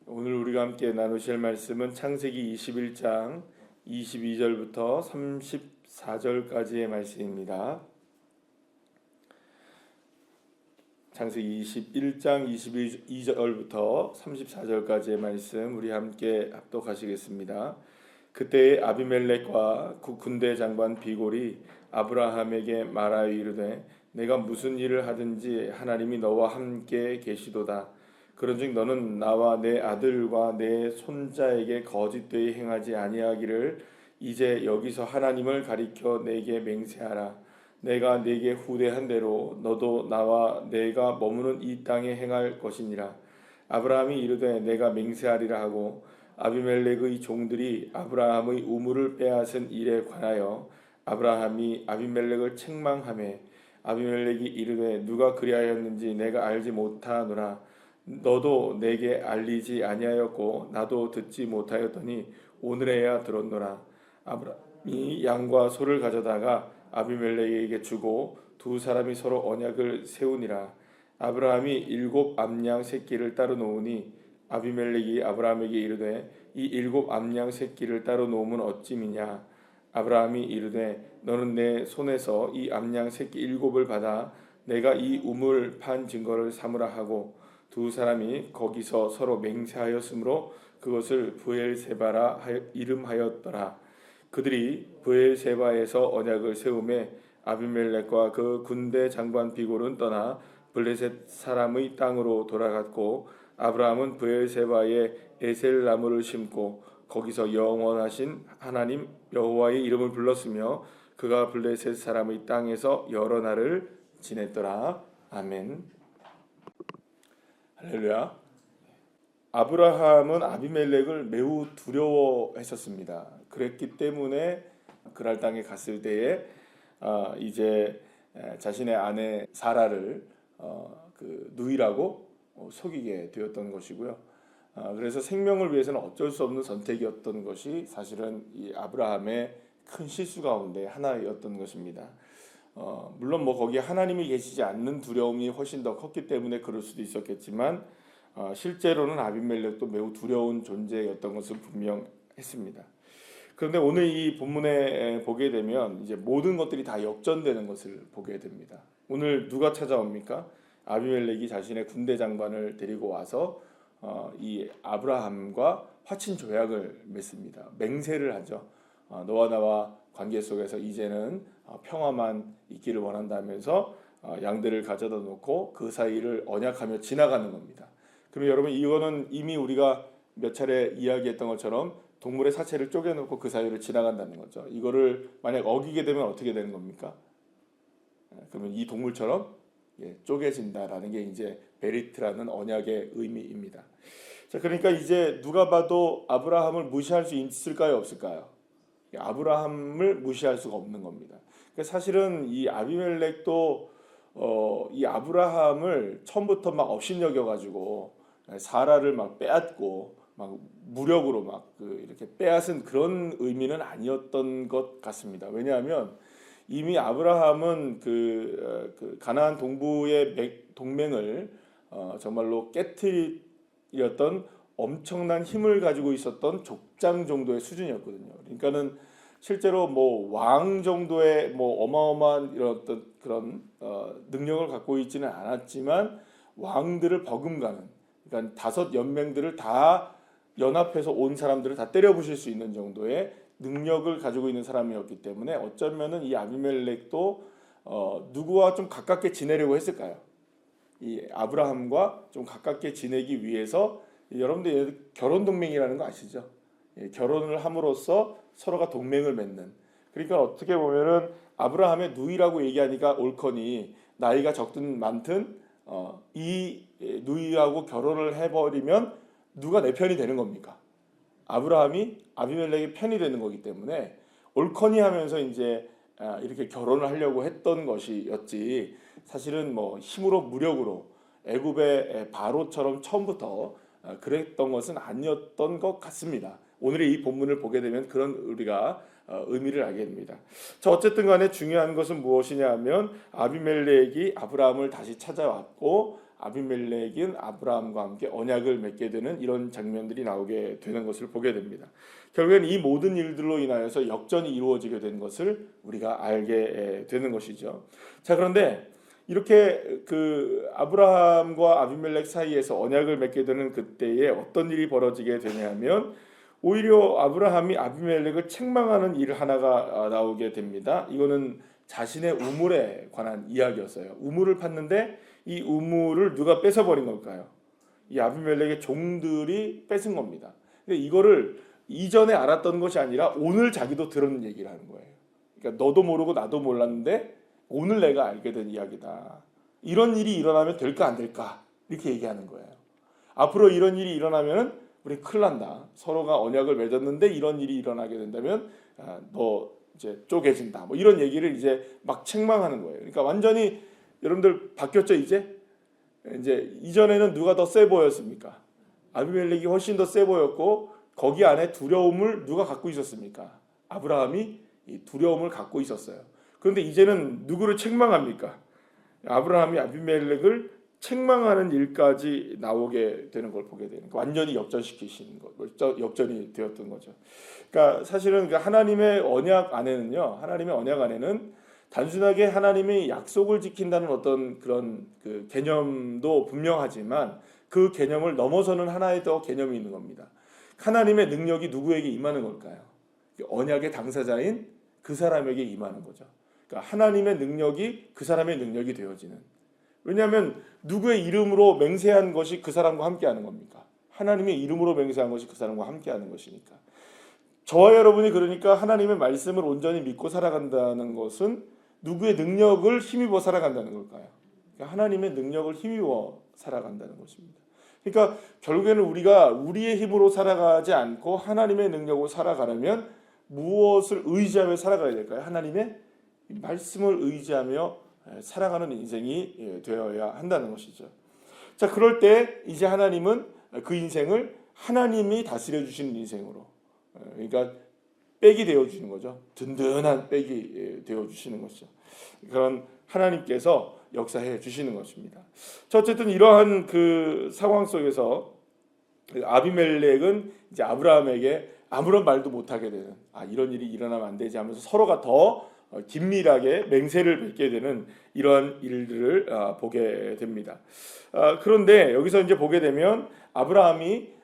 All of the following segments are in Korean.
오늘 우리가 함께 나누실 말씀은 창세기 21장 22절부터 34절까지의 말씀입니다. 창세기 21장 22절부터 34절까지의 말씀 우리 함께 합독하시겠습니다. 그때에 아비멜렉과 그 군대 장관 비골이 아브라함에게 말하여 이르되 내가 무슨 일을 하든지 하나님이 너와 함께 계시도다. 그런즉 너는 나와 내 아들과 내 손자에게 거짓되이 행하지 아니하기를 이제 여기서 하나님을 가리켜 내게 맹세하라. 내가 네게 후대한 대로 너도 나와 내가 머무는 이 땅에 행할 것이니라. 아브라함이 이르되 내가 맹세하리라 하고 아비멜렉의 종들이 아브라함의 우물을 빼앗은 일에 관하여 아브라함이 아비멜렉을 책망하매 아비멜렉이 이르되 누가 그리하였는지 내가 알지 못하노라. 너도 내게 알리지 아니하였고 나도 듣지 못하였더니 오늘에야 들었노라. 아브라함이 양과 소를 가져다가 아비멜렉에게 주고 두 사람이 서로 언약을 세우니라. 아브라함이 7 암양 새끼를 따로 놓으니 아비멜렉이 아브라함에게 이르되 이 7 암양 새끼를 따로 놓으면 어찌미냐. 아브라함이 이르되 너는 내 손에서 이 암양 새끼 7을 받아 내가 이 우물 판 증거를 삼으라 하고 두 사람이 거기서 서로 맹세하였으므로 그것을 브엘세바라 이름하였더라. 그들이 브엘세바에서 언약을 세우매 아비멜렉과 그 군대 장관 비골은 떠나 블레셋 사람의 땅으로 돌아갔고 아브라함은 브엘세바에 에셀나무를 심고 거기서 영원하신 하나님 여호와의 이름을 불렀으며 그가 블레셋 사람의 땅에서 여러 날을 지냈더라. 아멘. 할렐루야. 아브라함은 아비멜렉을 매우 두려워했었습니다. 그랬기 때문에 그랄 땅에 갔을 때에 이제 자신의 아내 사라를 그 누이라고 속이게 되었던 것이고요. 그래서 생명을 위해서는 어쩔 수 없는 선택이었던 것이 사실은 이 아브라함의 큰 실수 가운데 하나였던 것입니다. 물론 뭐 거기에 하나님이 계시지 않는 두려움이 훨씬 더 컸기 때문에 그럴 수도 있었겠지만 실제로는 아비멜렉도 매우 두려운 존재였던 것은 분명했습니다. 그런데 오늘 이 본문에 보게 되면 이제 모든 것들이 다 역전되는 것을 보게 됩니다. 오늘 누가 찾아옵니까? 아비멜렉이 자신의 군대 장관을 데리고 와서 이 아브라함과 화친 조약을 맺습니다. 맹세를 하죠. 너와 나와 관계 속에서 이제는 평화만 있기를 원한다면서 양들을 가져다 놓고 그 사이를 언약하며 지나가는 겁니다. 그러면 여러분 이거는 이미 우리가 몇 차례 이야기했던 것처럼 동물의 사체를 쪼개놓고 그 사이를 지나간다는 거죠. 이거를 만약 어기게 되면 어떻게 되는 겁니까? 그러면 이 동물처럼 쪼개진다라는 게 이제 베리트라는 언약의 의미입니다. 자, 그러니까 이제 누가 봐도 아브라함을 무시할 수 있을까요, 없을까요? 아브라함을 무시할 수가 없는 겁니다. 그러니까 사실은 이 아비멜렉도 이 아브라함을 처음부터 막 업신여겨가지고 사라를 막 빼앗고 막 무력으로 막 이렇게 빼앗은 그런 의미는 아니었던 것 같습니다. 왜냐하면 이미 아브라함은 그 가나안 동부의 동맹을 정말로 깨트렸던 엄청난 힘을 가지고 있었던 족장 정도의 수준이었거든요. 그러니까는 실제로 뭐 왕 정도의 뭐 어마어마한 이런 어떤 그런 능력을 갖고 있지는 않았지만 왕들을 버금가는, 그러니까 5 연맹들을 다 연합해서 온 사람들을 다 때려 부실 수 있는 정도의 능력을 가지고 있는 사람이었기 때문에 어쩌면은 이 아비멜렉도 누구와 좀 가깝게 지내려고 했을까요? 이 아브라함과 좀 가깝게 지내기 위해서 여러분들 결혼 동맹이라는 거 아시죠? 결혼을 함으로써 서로가 동맹을 맺는. 그러니까 어떻게 보면은 아브라함의 누이라고 얘기하니까 옳거니 나이가 적든 많든 이 누이하고 결혼을 해버리면 누가 내 편이 되는 겁니까? 아브라함이 아비멜렉의 편이 되는 거기 때문에 옳거니 하면서 이제 이렇게 결혼을 하려고 했던 것이었지 사실은 뭐 힘으로 무력으로 애굽의 바로처럼 처음부터 그랬던 것은 아니었던 것 같습니다. 오늘의 이 본문을 보게 되면 그런 우리가 의미를 알게 됩니다. 자, 어쨌든 간에 중요한 것은 무엇이냐 하면 아비멜렉이 아브라함을 다시 찾아왔고 아비멜렉은 아브라함과 함께 언약을 맺게 되는 이런 장면들이 나오게 되는 것을 보게 됩니다. 결국엔 이 모든 일들로 인하여서 역전이 이루어지게 된 것을 우리가 알게 되는 것이죠. 자, 그런데 이렇게 그 아브라함과 아비멜렉 사이에서 언약을 맺게 되는 그때에 어떤 일이 벌어지게 되냐면 오히려 아브라함이 아비멜렉을 책망하는 일 하나가 나오게 됩니다. 이거는 자신의 우물에 관한 이야기였어요. 우물을 팠는데 이 우물을 누가 뺏어버린 걸까요? 이 아비멜렉의 종들이 뺏은 겁니다. 근데 이거를 이전에 알았던 것이 아니라 오늘 자기도 들은 얘기를 하는 거예요. 그러니까 너도 모르고 나도 몰랐는데 오늘 내가 알게 된 이야기다. 이런 일이 일어나면 될까 안 될까? 이렇게 얘기하는 거예요. 앞으로 이런 일이 일어나면 우리 큰일 난다. 서로가 언약을 맺었는데 이런 일이 일어나게 된다면 너 이제 쪼개진다. 뭐 이런 얘기를 이제 막 책망하는 거예요. 그러니까 완전히 여러분들 바뀌었죠 이제 이전에는 누가 더 세 보였습니까? 아비멜렉이 훨씬 더 세 보였고 거기 안에 두려움을 누가 갖고 있었습니까? 아브라함이 이 두려움을 갖고 있었어요. 그런데 이제는 누구를 책망합니까? 아브라함이 아비멜렉을 책망하는 일까지 나오게 되는 걸 보게 되는 거예요. 완전히 역전시키신 것, 역전이 되었던 거죠. 그러니까 사실은 하나님의 언약 안에는 단순하게 하나님이 약속을 지킨다는 어떤 그런 그 개념도 분명하지만 그 개념을 넘어서는 하나의 더 개념이 있는 겁니다. 하나님의 능력이 누구에게 임하는 걸까요? 언약의 당사자인 그 사람에게 임하는 거죠. 그러니까 하나님의 능력이 그 사람의 능력이 되어지는. 왜냐하면 누구의 이름으로 맹세한 것이 그 사람과 함께하는 겁니까? 하나님의 이름으로 맹세한 것이 그 사람과 함께하는 것이니까. 저와 여러분이 그러니까 하나님의 말씀을 온전히 믿고 살아간다는 것은 누구의 능력을 힘입어 살아간다는 걸까요? 그러니까 하나님의 능력을 힘입어 살아간다는 것입니다. 그러니까 결국에는 우리가 우리의 힘으로 살아가지 않고 하나님의 능력으로 살아가려면 무엇을 의지하며 살아가야 될까요? 하나님의 말씀을 의지하며 살아가는 인생이 되어야 한다는 것이죠. 자, 그럴 때 이제 하나님은 그 인생을 하나님이 다스려 주시는 인생으로, 그러니까 백이 되어 주시는 거죠. 든든한 백이 되어 주시는 것이죠. 그런 하나님께서 역사해 주시는 것입니다. 자, 어쨌든 이러한 그 상황 속에서 아비멜렉은 이제 아브라함에게 아무런 말도 못하게 되는, 이런 일이 일어나면 안 되지 하면서 서로가 더 긴밀하게 맹세를 맺게 되는 이러한 일들을 보게 됩니다. 그런데 여기서 이제 보게 되면 아브라함이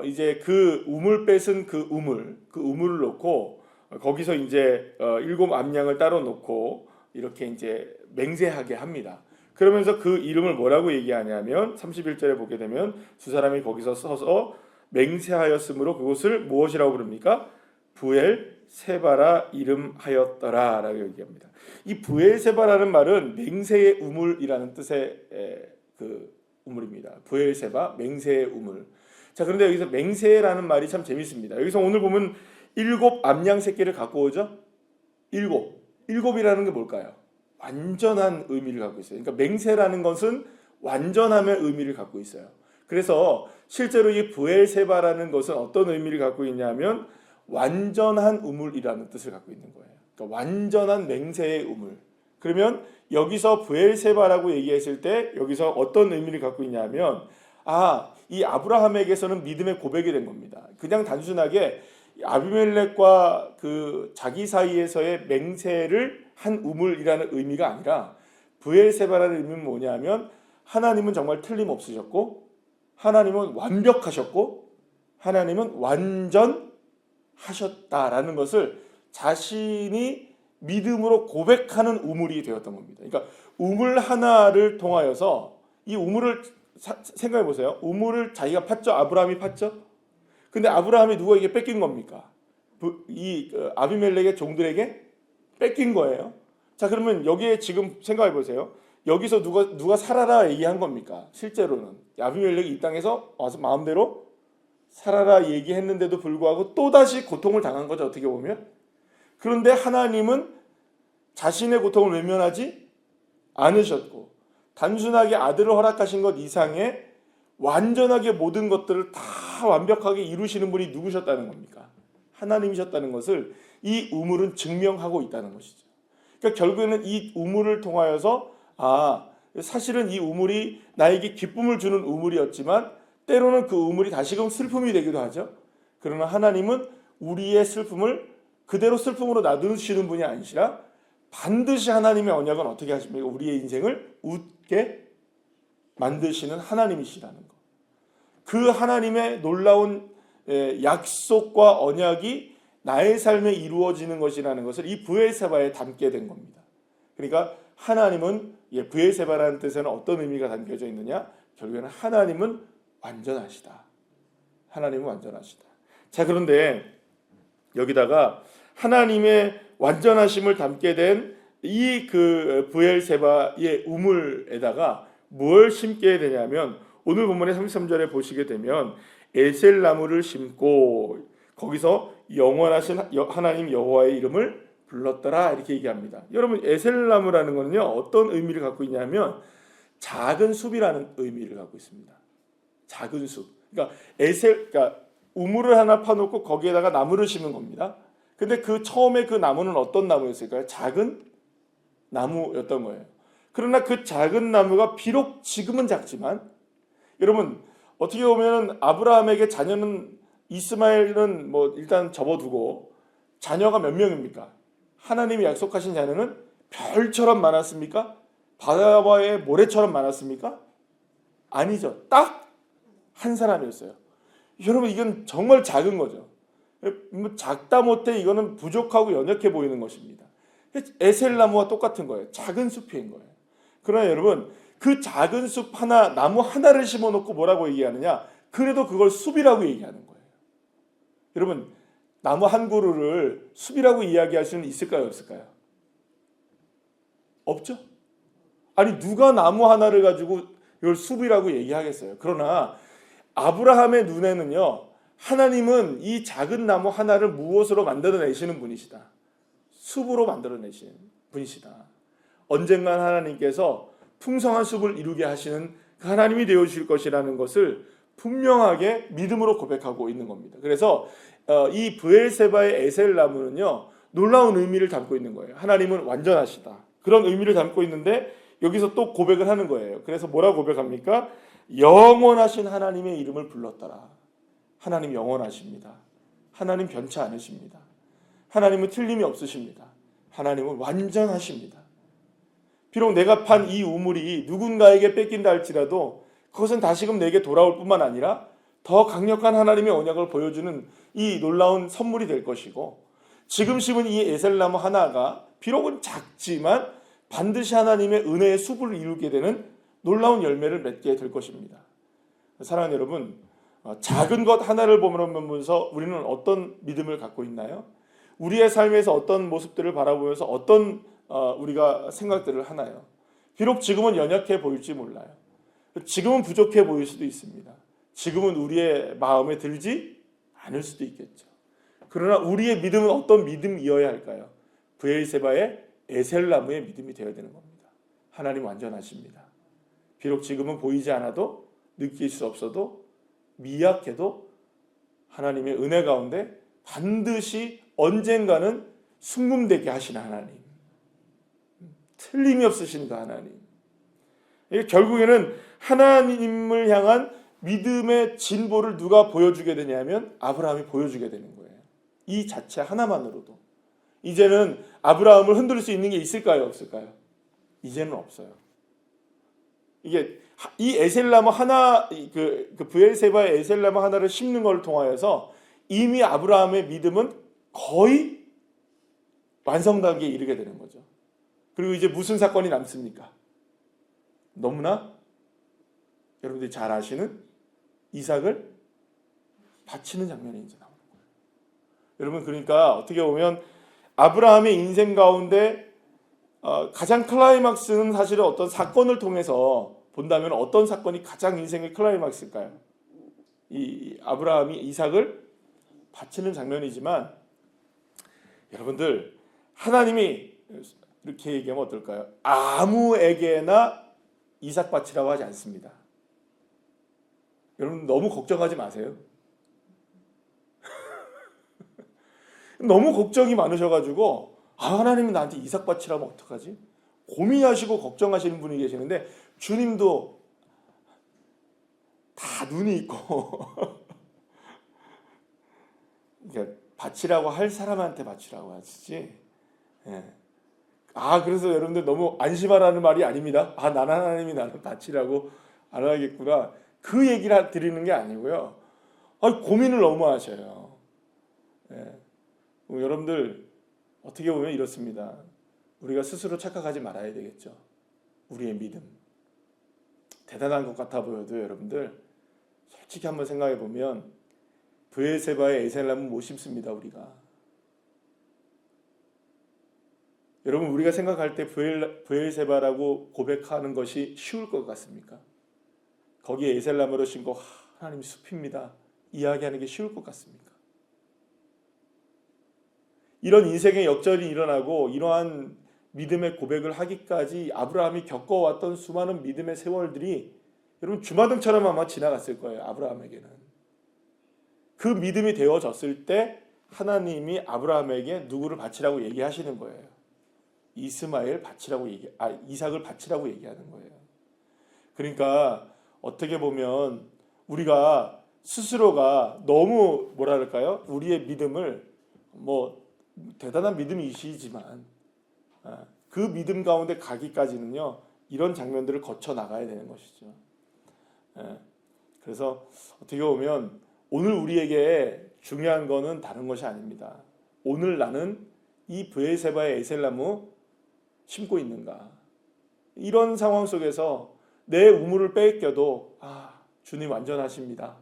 이제 그 우물 뺏은 그 우물을 놓고 거기서 이제 7 암양을 따로 놓고 이렇게 이제 맹세하게 합니다. 그러면서 그 이름을 뭐라고 얘기하냐면 31절에 보게 되면 두 사람이 거기서 서서 맹세하였으므로 그곳을 무엇이라고 부릅니까? 부엘세바라 이름하였더라라고 얘기합니다. 이 부엘세바라는 말은 맹세의 우물이라는 뜻의 그 우물입니다. 부엘세바, 맹세의 우물. 자, 그런데 여기서 맹세라는 말이 참 재밌습니다. 여기서 오늘 보면 7 암양 새끼를 갖고 오죠. 7이라는 게 뭘까요? 완전한 의미를 갖고 있어요. 그러니까 맹세라는 것은 완전함의 의미를 갖고 있어요. 그래서 실제로 이 부엘세바라는 것은 어떤 의미를 갖고 있냐면 완전한 우물이라는 뜻을 갖고 있는 거예요. 그러니까 완전한 맹세의 우물. 그러면 여기서 부엘세바라고 얘기했을 때 여기서 어떤 의미를 갖고 있냐면 이 아브라함에게서는 믿음의 고백이 된 겁니다. 그냥 단순하게 아비멜렉과 그 자기 사이에서의 맹세를 한 우물이라는 의미가 아니라 부엘세바라는 의미는 뭐냐면 하나님은 정말 틀림없으셨고 하나님은 완벽하셨고 하나님은 완전하셨다라는 것을 자신이 믿음으로 고백하는 우물이 되었던 겁니다. 그러니까 우물 하나를 통하여서 이 우물을 생각해 보세요. 우물을 자기가 팠죠. 아브라함이 팠죠. 근데 아브라함이 누구에게 뺏긴 겁니까? 이 아비멜렉의 종들에게 뺏긴 거예요. 자, 그러면 여기에 지금 생각해 보세요. 여기서 누가 살아라 얘기한 겁니까? 실제로는 아비멜렉이 이 땅에서 와서 마음대로 살아라 얘기했는데도 불구하고 또다시 고통을 당한 거죠. 어떻게 보면. 그런데 하나님은 자신의 고통을 외면하지 않으셨고 단순하게 아들을 허락하신 것 이상의 완전하게 모든 것들을 다 완벽하게 이루시는 분이 누구셨다는 겁니까? 하나님이셨다는 것을 이 우물은 증명하고 있다는 것이죠. 그러니까 결국에는 이 우물을 통하여서 사실은 이 우물이 나에게 기쁨을 주는 우물이었지만 때로는 그 우물이 다시금 슬픔이 되기도 하죠. 그러나 하나님은 우리의 슬픔을 그대로 슬픔으로 놔두시는 분이 아니시라 반드시 하나님의 언약은 어떻게 하십니까? 우리의 인생을 웃게 만드시는 하나님이시라는 것. 그 하나님의 놀라운 약속과 언약이 나의 삶에 이루어지는 것이라는 것을 이 브엘세바에 담게 된 겁니다. 그러니까 하나님은 브엘세바라는 뜻에는 어떤 의미가 담겨져 있느냐? 결국에는 하나님은 완전하시다. 하나님은 완전하시다. 자, 그런데 여기다가 하나님의 완전하심을 담게 된 이 그 브엘세바의 우물에다가 뭘 심게 되냐면 오늘 본문의 33절에 보시게 되면 에셀나무를 심고 거기서 영원하신 하나님 여호와의 이름을 불렀더라 이렇게 얘기합니다. 여러분 에셀나무라는 것은요 어떤 의미를 갖고 있냐면 작은 숲이라는 의미를 갖고 있습니다. 작은 숲. 그러니까 그러니까 우물을 하나 파놓고 거기에다가 나무를 심은 겁니다. 근데 그 처음에 그 나무는 어떤 나무였을까요? 작은 나무였던 거예요. 그러나 그 작은 나무가 비록 지금은 작지만 여러분 어떻게 보면 아브라함에게 자녀는 이스마엘은 뭐 일단 접어두고 자녀가 몇 명입니까? 하나님이 약속하신 자녀는 별처럼 많았습니까? 바다의 모래처럼 많았습니까? 아니죠. 딱 한 사람이었어요. 여러분 이건 정말 작은 거죠. 작다 못해 이거는 부족하고 연약해 보이는 것입니다. 에셀나무와 똑같은 거예요. 작은 숲인 거예요. 그러나 여러분 그 작은 숲 하나 나무 하나를 심어놓고 뭐라고 얘기하느냐? 그래도 그걸 숲이라고 얘기하는 거예요. 여러분 나무 한 그루를 숲이라고 이야기할 수는 있을까요? 없을까요? 없죠. 아니 누가 나무 하나를 가지고 이걸 숲이라고 얘기하겠어요. 그러나 아브라함의 눈에는요 하나님은 이 작은 나무 하나를 무엇으로 만들어내시는 분이시다. 숲으로 만들어내시는 분이시다. 언젠간 하나님께서 풍성한 숲을 이루게 하시는 그 하나님이 되어주실 것이라는 것을 분명하게 믿음으로 고백하고 있는 겁니다. 그래서 이 브엘세바의 에셀나무는요 놀라운 의미를 담고 있는 거예요. 하나님은 완전하시다. 그런 의미를 담고 있는데 여기서 또 고백을 하는 거예요. 그래서 뭐라고 고백합니까? 영원하신 하나님의 이름을 불렀더라. 하나님 영원하십니다. 하나님 변치 않으십니다. 하나님은 틀림이 없으십니다. 하나님은 완전하십니다. 비록 내가 판 이 우물이 누군가에게 뺏긴다 할지라도 그것은 다시금 내게 돌아올 뿐만 아니라 더 강력한 하나님의 언약을 보여주는 이 놀라운 선물이 될 것이고 지금 심은 이 에셀나무 하나가 비록은 작지만 반드시 하나님의 은혜의 숲을 이루게 되는 놀라운 열매를 맺게 될 것입니다. 사랑하는 여러분, 작은 것 하나를 보면서 우리는 어떤 믿음을 갖고 있나요? 우리의 삶에서 어떤 모습들을 바라보면서 어떤 우리가 생각들을 하나요? 비록 지금은 연약해 보일지 몰라요. 지금은 부족해 보일 수도 있습니다. 지금은 우리의 마음에 들지 않을 수도 있겠죠. 그러나 우리의 믿음은 어떤 믿음이어야 할까요? 브엘세바의 에셀나무의 믿음이 되어야 되는 겁니다. 하나님 완전하십니다. 비록 지금은 보이지 않아도 느낄 수 없어도 미약해도 하나님의 은혜 가운데 반드시 언젠가는 순금되게 하시는 하나님, 틀림이 없으신 그 하나님. 결국에는 하나님을 향한 믿음의 진보를 누가 보여주게 되냐면 아브라함이 보여주게 되는 거예요. 이 자체 하나만으로도 이제는 아브라함을 흔들 수 있는 게 있을까요? 없을까요? 이제는 없어요. 이게 이 에셀나무 하나, 그 브엘세바의 에셀나무 하나를 심는 걸 통하여서 이미 아브라함의 믿음은 거의 완성 단계에 이르게 되는 거죠. 그리고 이제 무슨 사건이 남습니까? 너무나 여러분들이 잘 아시는 이삭을 바치는 장면이 이제 나오는 거예요. 여러분 그러니까 어떻게 보면 아브라함의 인생 가운데 가장 클라이막스는 사실은 어떤 사건을 통해서 본다면 어떤 사건이 가장 인생의 클라이막스일까요? 이 아브라함이 이삭을 바치는 장면이지만 여러분들 하나님이 이렇게 얘기하면 어떨까요? 아무에게나 이삭 바치라고 하지 않습니다. 여러분 너무 걱정하지 마세요. 너무 걱정이 많으셔가지고 하나님이 나한테 이삭 바치라면 어떡하지? 고민하시고 걱정하시는 분이 계시는데 주님도 다 눈이 있고 그러니까 바치라고 할 사람한테 바치라고 하시지. 예. 그래서 여러분들 너무 안심하라는 말이 아닙니다. 나는 하나님이 나를 바치라고 안 하겠구나. 그 얘기를 드리는 게 아니고요. 고민을 너무 하셔요. 예. 여러분들 어떻게 보면 이렇습니다. 우리가 스스로 착각하지 말아야 되겠죠. 우리의 믿음. 대단한 것 같아 보여도 여러분들 솔직히 한번 생각해 보면 브엘세바의 에셀람은 못 심습니다. 우리가. 여러분 우리가 생각할 때 브엘세바라고 고백하는 것이 쉬울 것 같습니까? 거기에 에셀람으로 신고 하나님 숲입니다. 이야기하는 게 쉬울 것 같습니까? 이런 인생의 역전이 일어나고 이러한 믿음의 고백을 하기까지 아브라함이 겪어왔던 수많은 믿음의 세월들이 여러분 주마등처럼 아마 지나갔을 거예요. 아브라함에게는. 그 믿음이 되어졌을 때 하나님이 아브라함에게 누구를 바치라고 얘기하시는 거예요. 이스마엘 바치라고 이삭을 바치라고 얘기하는 거예요. 그러니까 어떻게 보면 우리가 스스로가 너무 뭐랄까요? 우리의 믿음을 대단한 믿음이시지만 그 믿음 가운데 가기까지는요 이런 장면들을 거쳐 나가야 되는 것이죠. 그래서 어떻게 보면 오늘 우리에게 중요한 거는 다른 것이 아닙니다. 오늘 나는 이 브엘세바의 에셀나무 심고 있는가? 이런 상황 속에서 내 우물을 뺏겨도 주님 완전하십니다.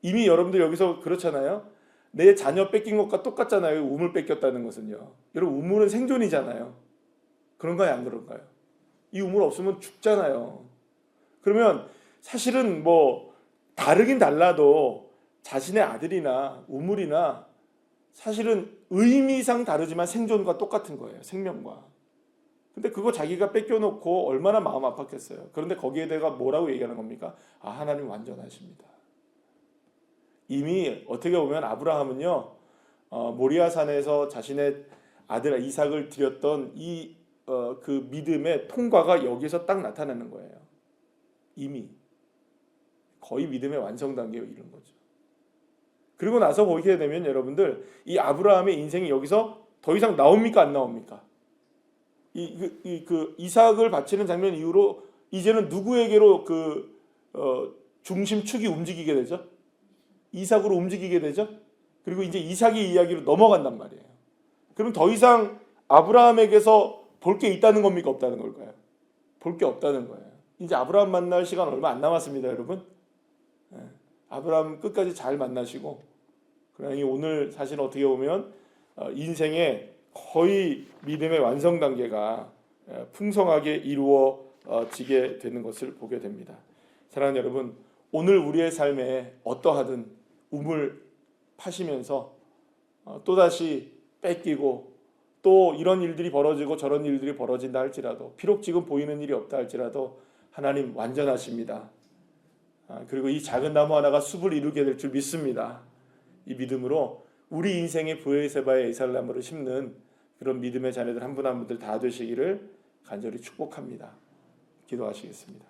이미 여러분들 여기서 그렇잖아요. 내 자녀 뺏긴 것과 똑같잖아요. 우물 뺏겼다는 것은요. 여러분 우물은 생존이잖아요. 그런가요? 안 그런가요? 이 우물 없으면 죽잖아요. 그러면 사실은 다르긴 달라도 자신의 아들이나 우물이나 사실은 의미상 다르지만 생존과 똑같은 거예요. 생명과. 근데 그거 자기가 뺏겨놓고 얼마나 마음 아팠겠어요. 그런데 거기에 대가 뭐라고 얘기하는 겁니까? 하나님 완전하십니다. 이미 어떻게 보면 아브라함은요 모리아산에서 자신의 아들 이삭을 드렸던 그 믿음의 통과가 여기서 딱 나타나는 거예요. 이미 거의 믿음의 완성 단계에 이른 거죠. 그리고 나서 보게 되면 여러분들 이 아브라함의 인생이 여기서 더 이상 나옵니까 안 나옵니까? 그 이삭을 바치는 장면 이후로 이제는 누구에게로 중심축이 움직이게 되죠? 이삭으로 움직이게 되죠. 그리고 이제 이삭의 이야기로 넘어간단 말이에요. 그럼 더 이상 아브라함에게서 볼 게 있다는 겁니까? 없다는 걸까요? 볼 게 없다는 거예요. 이제 아브라함 만날 시간 얼마 안 남았습니다, 여러분. 아브라함 끝까지 잘 만나시고, 그러니 오늘 사실 어떻게 보면 인생의 거의 믿음의 완성 단계가 풍성하게 이루어지게 되는 것을 보게 됩니다. 사랑하는 여러분, 오늘 우리의 삶에 어떠하든 우물 파시면서 또다시 뺏기고 또 이런 일들이 벌어지고 저런 일들이 벌어진다 할지라도 비록 지금 보이는 일이 없다 할지라도 하나님 완전하십니다. 그리고 이 작은 나무 하나가 숲을 이루게 될 줄 믿습니다. 이 믿음으로 우리 인생의 브엘세바의 에살나무를 심는 그런 믿음의 자녀들 한 분 한 분들 다 되시기를 간절히 축복합니다. 기도하시겠습니다.